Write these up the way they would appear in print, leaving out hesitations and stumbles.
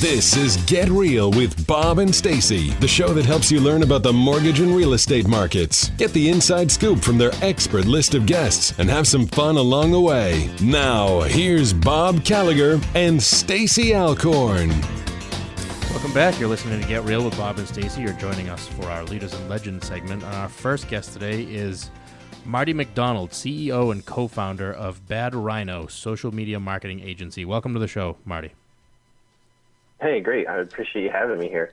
This is Get Real with Bob and Stacy, the show that helps you learn about the mortgage and real estate markets. Get the inside scoop from their expert list of guests and have some fun along the way. Now, here's Bob Gallagher and Stacy Alcorn. Welcome back. You're listening to Get Real with Bob and Stacy. You're joining us for our Leaders and Legends segment. And our first guest today is Marty McDonald, CEO and co-founder of Bad Rhino, social media marketing agency. Welcome to the show, Marty. Hey, great. I appreciate you having me here.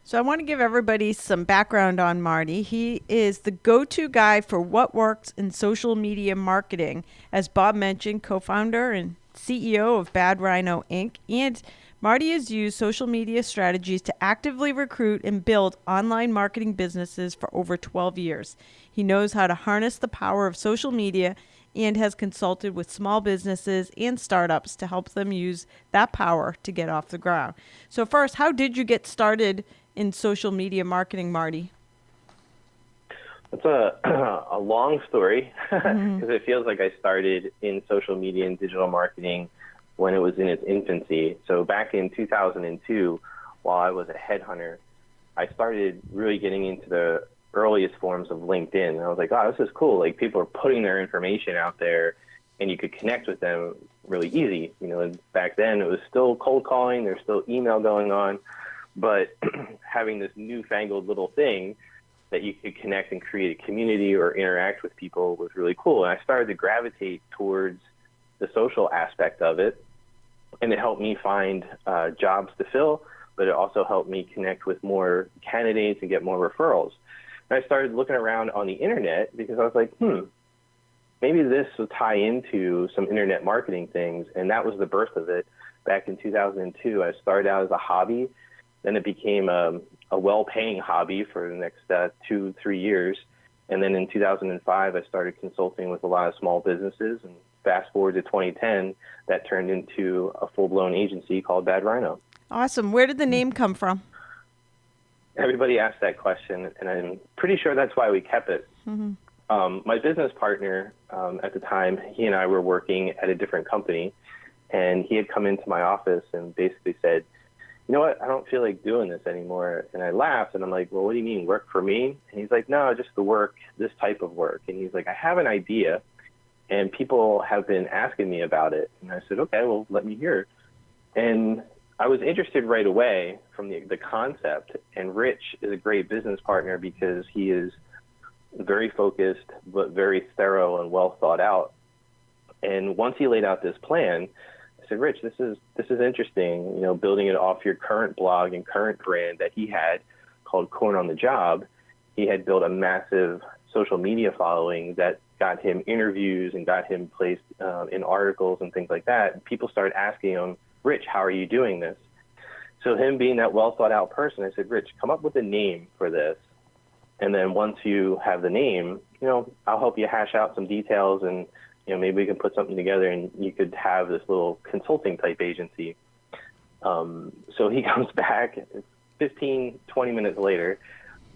So I want to give everybody some background on Marty. He is the go-to guy for what works in social media marketing. As Bob mentioned, co-founder and CEO of Bad Rhino, Inc. And Marty has used social media strategies to actively recruit and build online marketing businesses for over 12 years. He knows how to harness the power of social media and has consulted with small businesses and startups to help them use that power to get off the ground. So first, how did you get started in social media marketing, Marty? It's a long story because it feels like I started in social media and digital marketing when it was in its infancy. So back in 2002, while I was a headhunter, I started really getting into the earliest forms of LinkedIn. And I was like, oh, this is cool. Like, people are putting their information out there and you could connect with them really easy. You know, and back then it was still cold calling, there's still email going on, but having this newfangled little thing that you could connect and create a community or interact with people was really cool. And I started to gravitate towards the social aspect of it, and it helped me find jobs to fill, but it also helped me connect with more candidates and get more referrals. And I started looking around on the internet because I was like, maybe this will tie into some internet marketing things. And that was the birth of it. Back in 2002, I started out as a hobby. Then it became a well-paying hobby for the next 2-3 years. And then in 2005, I started consulting with a lot of small businesses. And fast forward to 2010, that turned into a full-blown agency called Bad Rhino. Awesome. Where did the name come from? Everybody asked that question, and I'm pretty sure that's why we kept it. My business partner at the time, he and I were working at a different company, and he had come into my office and basically said, you know what, I don't feel like doing this anymore. And I laughed, and I'm like, well, what do you mean, work for me? And he's like, no, just the work, this type of work. And he's like, I have an idea, and people have been asking me about it. And I said, okay, well, let me hear it. And I was interested right away from the concept, and Rich is a great business partner because he is very focused but very thorough and well thought out. And once he laid out this plan, I said, Rich, this is interesting, you know, building it off your current blog and current brand that he had called Corn on the Job. He had built a massive social media following that got him interviews and got him placed in articles and things like that. People started asking him, Rich, how are you doing this? So him being that well thought out person, I said, Rich, come up with a name for this. And then once you have the name, you know, I'll help you hash out some details, and, you know, maybe we can put something together and you could have this little consulting type agency. So he comes back 15, 20 minutes later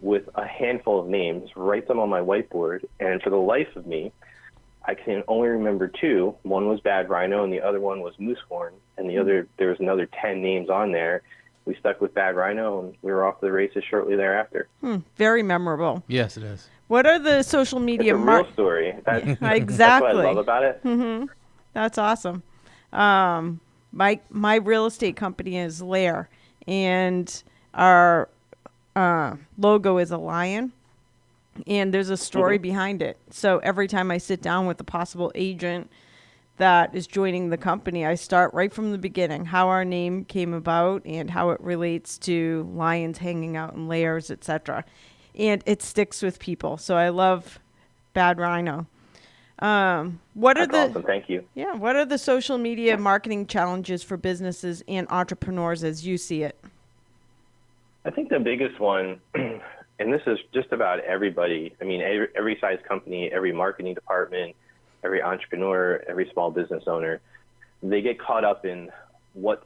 with a handful of names, writes them on my whiteboard. And for the life of me, I can only remember two. One was Bad Rhino and the other one was Moosehorn. And there was another 10 names on there. We stuck with Bad Rhino and we were off to the races shortly thereafter. Very memorable. Yes, it is. What are the social media? It's a real story. Exactly. That's what I love about it. That's awesome. My real estate company is Lair, and our logo is a lion. And there's a story behind it. So every time I sit down with a possible agent that is joining the company, I start right from the beginning, how our name came about and how it relates to lions hanging out in lairs, etc. And it sticks with people. So I love Bad Rhino. That's awesome. Thank you. Yeah. What are the social media marketing challenges for businesses and entrepreneurs as you see it? I think the biggest one, and this is just about everybody. I mean, every size company, every marketing department, every entrepreneur, every small business owner, they get caught up in what's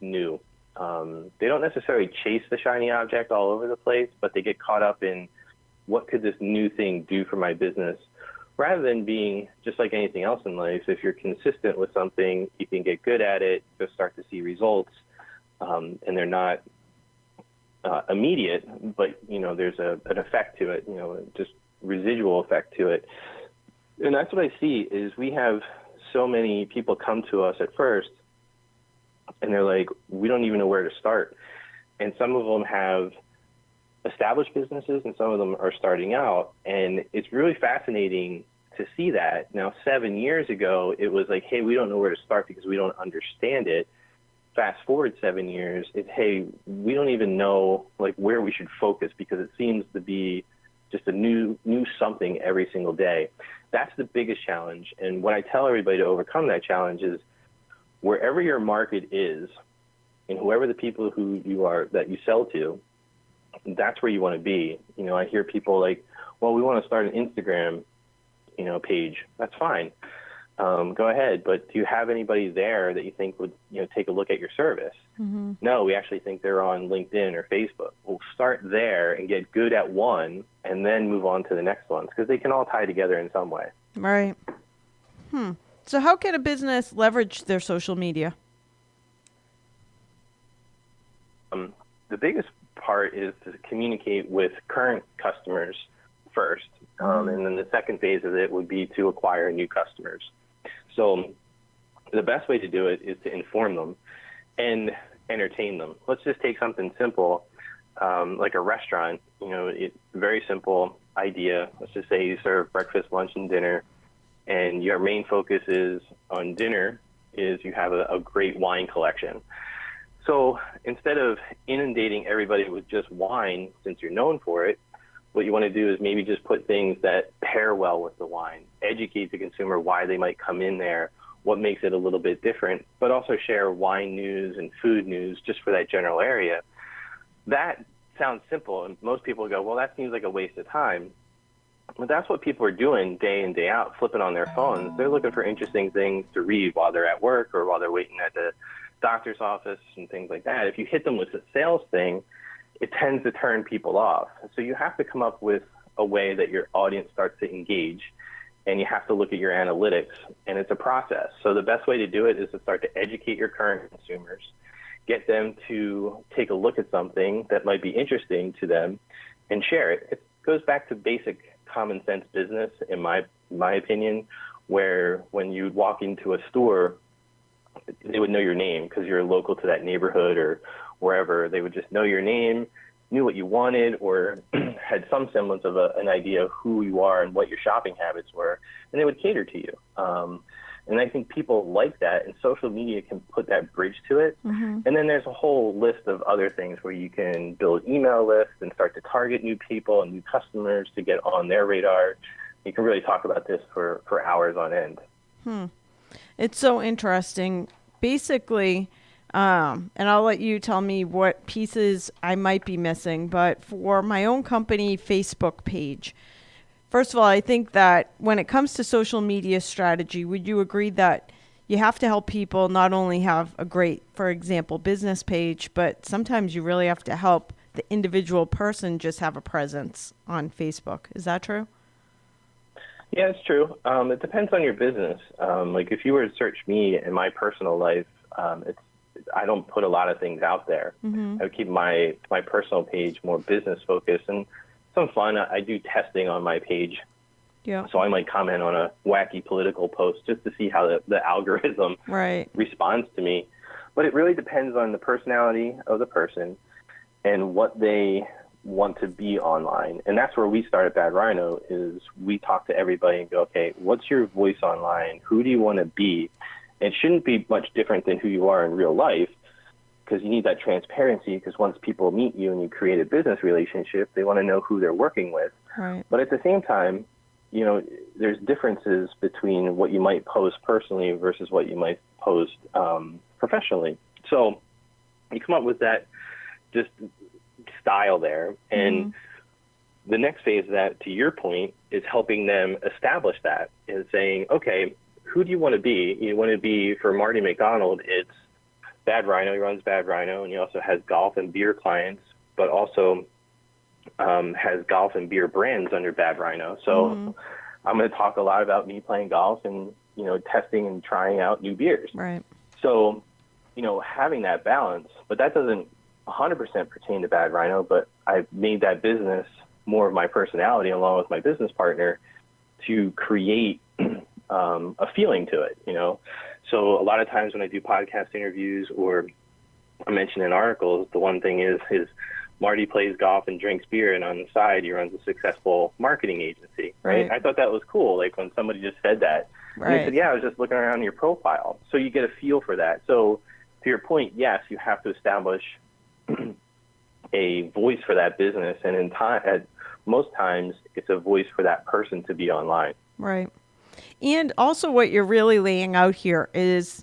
new. They don't necessarily chase the shiny object all over the place, but they get caught up in what could this new thing do for my business, rather than being just like anything else in life. If you're consistent with something, you can get good at it, you'll start to see results. and they're not immediate, but there's an effect to it, just residual effect to it. And that's what I see is we have so many people come to us at first, and they're like, we don't even know where to start. And some of them have established businesses, and some of them are starting out. And it's really fascinating to see that. Now, 7 years ago, it was like, hey, we don't know where to start because we don't understand it. Fast forward 7 years, it's, hey, we don't even know like where we should focus because it seems to be just a new something every single day. That's the biggest challenge. And what I tell everybody to overcome that challenge is wherever your market is and whoever the people who you are that you sell to, that's where you want to be. I hear people like, well, we want to start an Instagram, page. That's fine. Go ahead. But do you have anybody there that you think would, take a look at your service? Mm-hmm. No, we actually think they're on LinkedIn or Facebook. We'll start there and get good at one and then move on to the next ones because they can all tie together in some way. Right. So how can a business leverage their social media? The biggest part is to communicate with current customers first. And then the second phase of it would be to acquire new customers. So the best way to do it is to inform them and entertain them. Let's just take something simple, like a restaurant. It's a very simple idea. Let's just say you serve breakfast, lunch, and dinner, and your main focus is on dinner is you have a great wine collection. So instead of inundating everybody with just wine, since you're known for it, what you want to do is maybe just put things that pair well with the wine, educate the consumer why they might come in there, what makes it a little bit different, but also share wine news and food news just for that general area. That sounds simple, and most people go, well, that seems like a waste of time. But that's what people are doing day in, day out, flipping on their phones. They're looking for interesting things to read while they're at work or while they're waiting at the doctor's office and things like that. If you hit them with a sales thing, it tends to turn people off. So you have to come up with a way that your audience starts to engage, and you have to look at your analytics, and it's a process. So the best way to do it is to start to educate your current consumers, get them to take a look at something that might be interesting to them and share it. It goes back to basic common sense business, in my opinion, where when you walk into a store, they would know your name because you're local to that neighborhood or wherever. They would just know your name, knew what you wanted, or had some semblance of an idea of who you are and what your shopping habits were, and they would cater to you. And I think people like that, and social media can put that bridge to it. Mm-hmm. And then there's a whole list of other things where you can build email lists and start to target new people and new customers to get on their radar. You can really talk about this for hours on end. It's so interesting. Basically, and I'll let you tell me what pieces I might be missing, but for my own company Facebook page, first of all, I think that when it comes to social media strategy, would you agree that you have to help people not only have a great, for example, business page, but sometimes you really have to help the individual person just have a presence on Facebook? Is that true? Yeah, it's true. It depends on your business. Like if you were to search me in my personal life, I don't put a lot of things out there. Mm-hmm. I would keep my personal page more business focused and some fun. I do testing on my page. Yeah. So I might comment on a wacky political post just to see how the algorithm responds to me. But it really depends on the personality of the person and what they want to be online. And that's where we start at Bad Rhino is we talk to everybody and go, okay, what's your voice online? Who do you want to be? It shouldn't be much different than who you are in real life because you need that transparency because once people meet you and you create a business relationship, they want to know who they're working with. Right. But at the same time, there's differences between what you might post personally versus what you might post professionally. So you come up with that just style there. And the next phase of that, to your point, is helping them establish that and saying, okay, who do you want to be? You want to be, for Marty McDonald, it's Bad Rhino. He runs Bad Rhino, and he also has golf and beer clients, but also has golf and beer brands under Bad Rhino. So I'm going to talk a lot about me playing golf and, testing and trying out new beers. Right. So having that balance, but that doesn't 100% pertain to Bad Rhino, but I made that business more of my personality along with my business partner to create a feeling to it, So a lot of times when I do podcast interviews or I mention in articles, the one thing is Marty plays golf and drinks beer, and on the side he runs a successful marketing agency, right? I thought that was cool, like when somebody just said that. Right. And they said, yeah, I was just looking around your profile. So you get a feel for that. So to your point, yes, you have to establish a voice for that business, and most times it's a voice for that person to be online. Right. And also what you're really laying out here is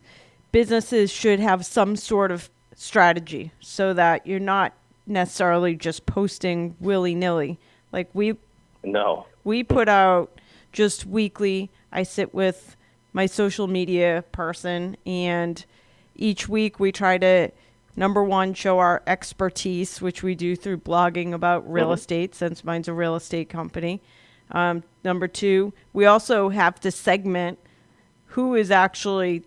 businesses should have some sort of strategy so that you're not necessarily just posting willy-nilly. Like we put out just weekly. I sit with my social media person, and each week we try to, number one, show our expertise, which we do through blogging about real estate, since mine's a real estate company. Number two, we also have to segment who is actually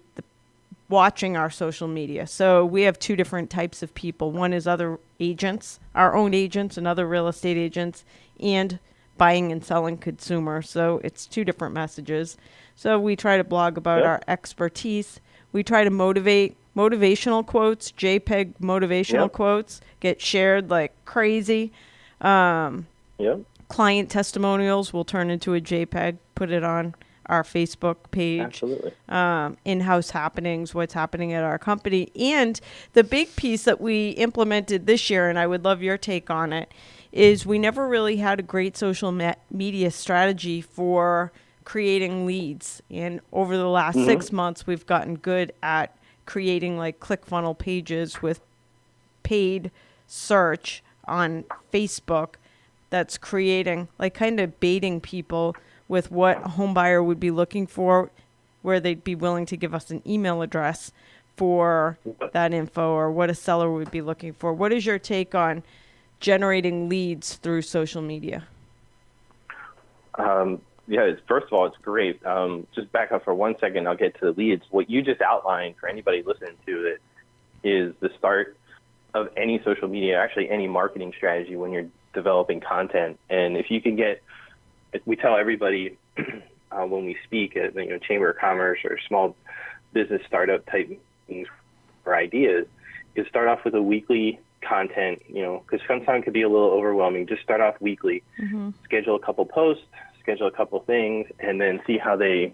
watching our social media. So we have two different types of people. One is other agents, our own agents and other real estate agents, and buying and selling consumers. So it's two different messages. So we try to blog about our expertise. We try to motivational quotes, JPEG motivational quotes get shared like crazy. Client testimonials will turn into a JPEG, put it on our Facebook page. Absolutely. In-house happenings, what's happening at our company. And the big piece that we implemented this year, and I would love your take on it, is we never really had a great social media strategy for creating leads. And over the last 6 months, we've gotten good at creating like ClickFunnels pages with paid search on Facebook that's creating, like, kind of baiting people with what a home buyer would be looking for, where they'd be willing to give us an email address for that info, or what a seller would be looking for. What is your take on generating leads through social media? First of all, it's great. Just back up for 1 second. I'll get to the leads. What you just outlined for anybody listening to it is the start of any social media, actually any marketing strategy when you're developing content. And if you can we tell everybody when we speak at Chamber of Commerce or small business startup type things or ideas, is start off with a weekly content, because sometimes it could be a little overwhelming. Just start off weekly, schedule a couple posts, schedule a couple things, and then see how the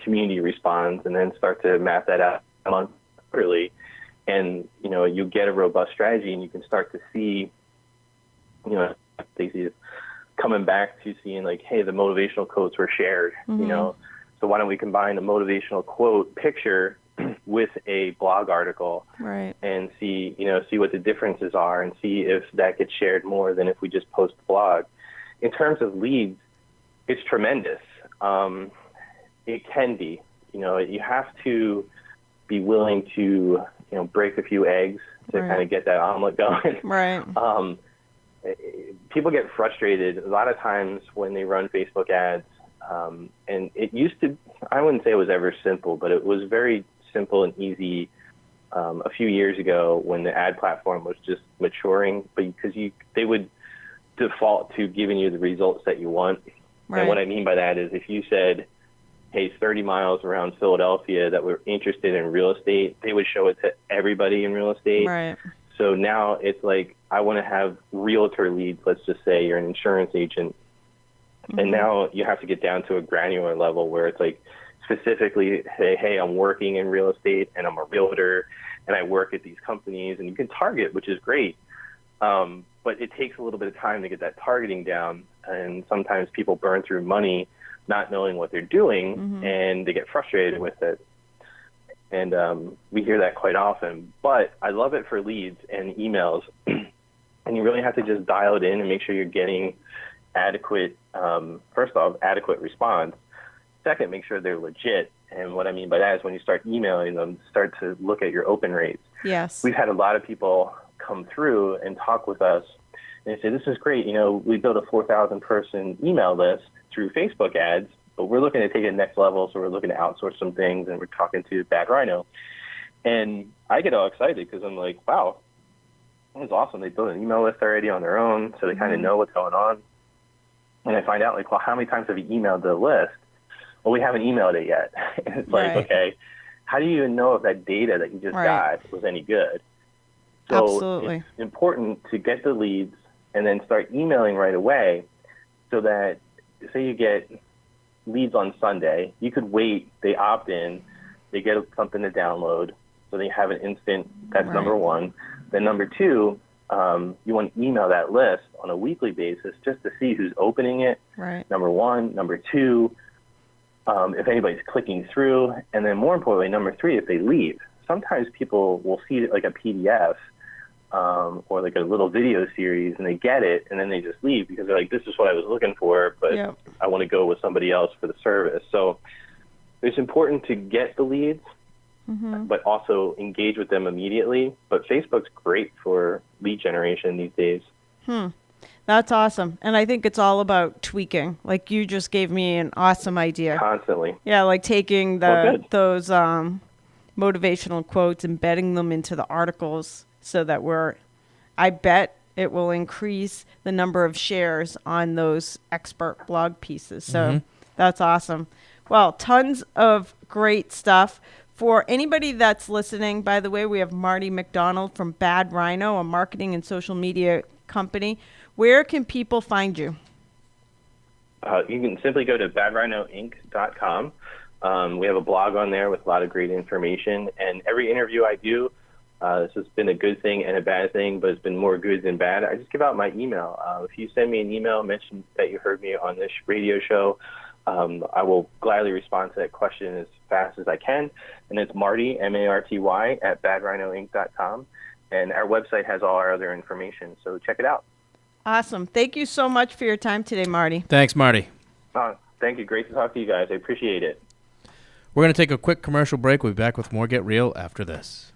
community responds, and then start to map that out monthly. And, you get a robust strategy, and you can start to see, Stacey, coming back to seeing like, hey, the motivational quotes were shared, so why don't we combine a motivational quote picture with a blog article, right, and see what the differences are, and see if that gets shared more than if we just post the blog. In terms of leads, it's tremendous. It can be, you have to be willing to, break a few eggs to kind of get that omelet going. Right. People get frustrated a lot of times when they run Facebook ads. And it used to, I wouldn't say it was ever simple, but it was very simple and easy a few years ago when the ad platform was just maturing, but because they would default to giving you the results that you want. Right. And what I mean by that is if you said, hey, 30 miles around Philadelphia that were interested in real estate, they would show it to everybody in real estate. Right. So now it's like, I want to have realtor leads. Let's just say you're an insurance agent. And now you have to get down to a granular level where it's like specifically say, hey, I'm working in real estate and I'm a realtor and I work at these companies, and you can target, which is great. But it takes a little bit of time to get that targeting down. And sometimes people burn through money not knowing what they're doing, and they get frustrated with it. And we hear that quite often. But I love it for leads and emails. And you really have to just dial it in and make sure you're getting adequate, first off, adequate response. Second, make sure they're legit. And what I mean by that is when you start emailing them, start to look at your open rates. Yes. We've had a lot of people come through and talk with us, and they say, this is great. We built a 4,000 person email list through Facebook ads, but we're looking to take it next level. So we're looking to outsource some things, and we're talking to Bad Rhino. And I get all excited because I'm like, wow, that was awesome. They built an email list already on their own, so they kind of know what's going on. And I find out, like, well, how many times have you emailed the list? Well, we haven't emailed it yet. And it's like, okay, how do you even know if that data that you just got was any good? So Absolutely. It's important to get the leads and then start emailing right away so that, say you get leads on Sunday, you could wait, they opt in, they get something to download, so they have an instant, that's number one. Then number two, you want to email that list on a weekly basis just to see who's opening it, number one. Number two, if anybody's clicking through. And then more importantly, number three, if they leave. Sometimes people will see like a PDF or like a little video series, and they get it, and then they just leave because they're like, this is what I was looking for, but I want to go with somebody else for the service. So it's important to get the leads, but also engage with them immediately. But Facebook's great for lead generation these days. That's awesome. And I think it's all about tweaking. Like you just gave me an awesome idea. Constantly. Yeah, like taking those motivational quotes, embedding them into the articles so that I bet it will increase the number of shares on those expert blog pieces. So that's awesome. Well, tons of great stuff. For anybody that's listening, by the way, we have Marty McDonald from Bad Rhino, a marketing and social media company. Where can people find you? You can simply go to badrhinoinc.com. We have a blog on there with a lot of great information. And every interview I do, this has been a good thing and a bad thing, but it's been more good than bad. I just give out my email. If you send me an email, mention that you heard me on this radio show, I will gladly respond to that question as fast as I can. And it's Marty, M-A-R-T-Y, at badrhinoinc.com. And our website has all our other information, so check it out. Awesome. Thank you so much for your time today, Marty. Thanks, Marty. Thank you. Great to talk to you guys. I appreciate it. We're going to take a quick commercial break. We'll be back with more Get Real after this.